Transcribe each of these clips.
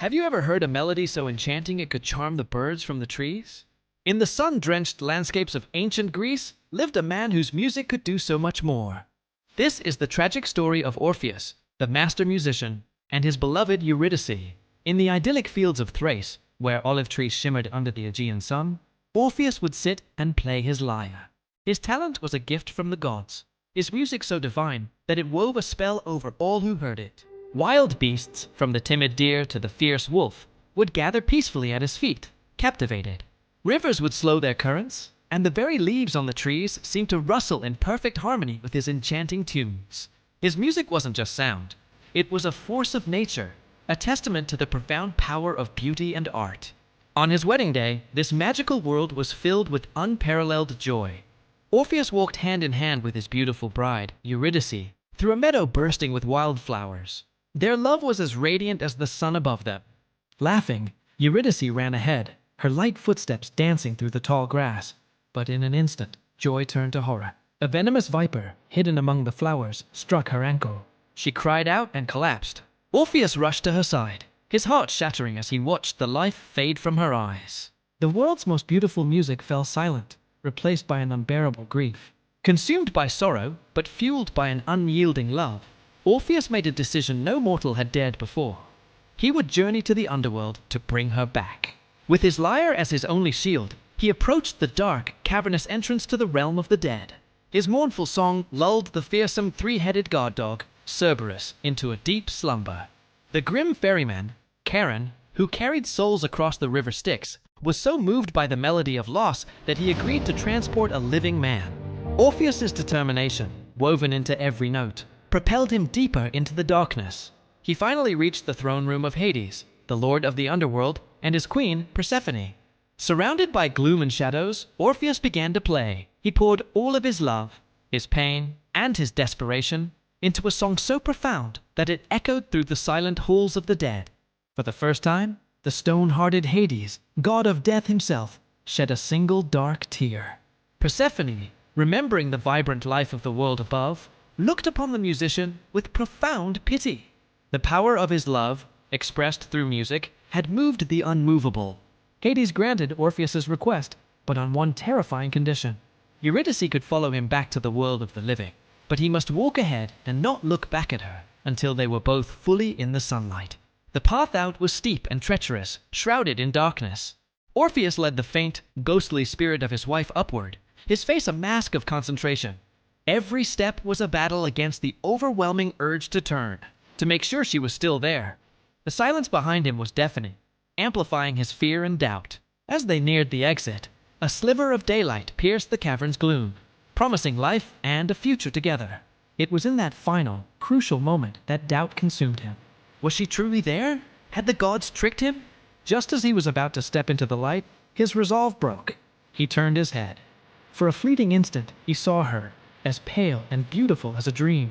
Have you ever heard a melody so enchanting it could charm the birds from the trees? In the sun-drenched landscapes of ancient Greece lived a man whose music could do so much more. This is the tragic story of Orpheus, the master musician, and his beloved Eurydice. In the idyllic fields of Thrace, where olive trees shimmered under the Aegean sun, Orpheus would sit and play his lyre. His talent was a gift from the gods, his music so divine that it wove a spell over all who heard it. Wild beasts, from the timid deer to the fierce wolf, would gather peacefully at his feet, captivated. Rivers would slow their currents, and the very leaves on the trees seemed to rustle in perfect harmony with his enchanting tunes. His music wasn't just sound, it was a force of nature, a testament to the profound power of beauty and art. On his wedding day, this magical world was filled with unparalleled joy. Orpheus walked hand in hand with his beautiful bride, Eurydice, through a meadow bursting with wildflowers. Their love was as radiant as the sun above them. Laughing, Eurydice ran ahead, her light footsteps dancing through the tall grass. But in an instant, joy turned to horror. A venomous viper, hidden among the flowers, struck her ankle. She cried out and collapsed. Orpheus rushed to her side, his heart shattering as he watched the life fade from her eyes. The world's most beautiful music fell silent, replaced by an unbearable grief. Consumed by sorrow, but fueled by an unyielding love, Orpheus made a decision no mortal had dared before. He would journey to the underworld to bring her back. With his lyre as his only shield, he approached the dark, cavernous entrance to the realm of the dead. His mournful song lulled the fearsome three-headed god dog, Cerberus, into a deep slumber. The grim ferryman, Charon, who carried souls across the River Styx, was so moved by the melody of loss that he agreed to transport a living man. Orpheus's determination, woven into every note, propelled him deeper into the darkness. He finally reached the throne room of Hades, the lord of the underworld, and his queen, Persephone. Surrounded by gloom and shadows, Orpheus began to play. He poured all of his love, his pain, and his desperation into a song so profound that it echoed through the silent halls of the dead. For the first time, the stone-hearted Hades, god of death himself, shed a single dark tear. Persephone, remembering the vibrant life of the world above, looked upon the musician with profound pity. The power of his love, expressed through music, had moved the unmovable. Hades granted Orpheus's request, but on one terrifying condition. Eurydice could follow him back to the world of the living, but he must walk ahead and not look back at her until they were both fully in the sunlight. The path out was steep and treacherous, shrouded in darkness. Orpheus led the faint, ghostly spirit of his wife upward, his face a mask of concentration. Every step was a battle against the overwhelming urge to turn, to make sure she was still there. The silence behind him was deafening, amplifying his fear and doubt. As they neared the exit, a sliver of daylight pierced the cavern's gloom, promising life and a future together. It was in that final, crucial moment that doubt consumed him. Was she truly there? Had the gods tricked him? Just as he was about to step into the light, his resolve broke. He turned his head. For a fleeting instant, he saw her, as pale and beautiful as a dream.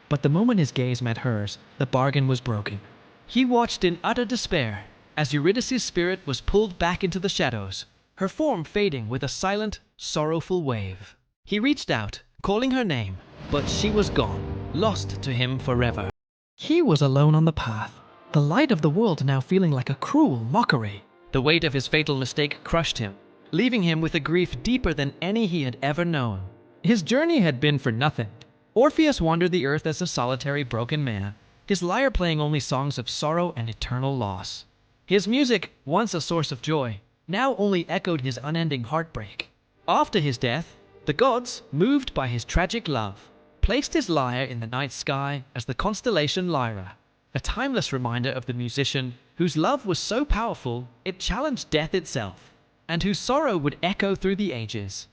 But the moment his gaze met hers, the bargain was broken. He watched in utter despair as Eurydice's spirit was pulled back into the shadows, her form fading with a silent, sorrowful wave. He reached out, calling her name, but she was gone, lost to him forever. He was alone on the path, the light of the world now feeling like a cruel mockery. The weight of his fatal mistake crushed him, leaving him with a grief deeper than any he had ever known. His journey had been for nothing. Orpheus wandered the earth as a solitary broken man, his lyre playing only songs of sorrow and eternal loss. His music, once a source of joy, now only echoed his unending heartbreak. After his death, the gods, moved by his tragic love, placed his lyre in the night sky as the constellation Lyra, a timeless reminder of the musician whose love was so powerful it challenged death itself, and whose sorrow would echo through the ages.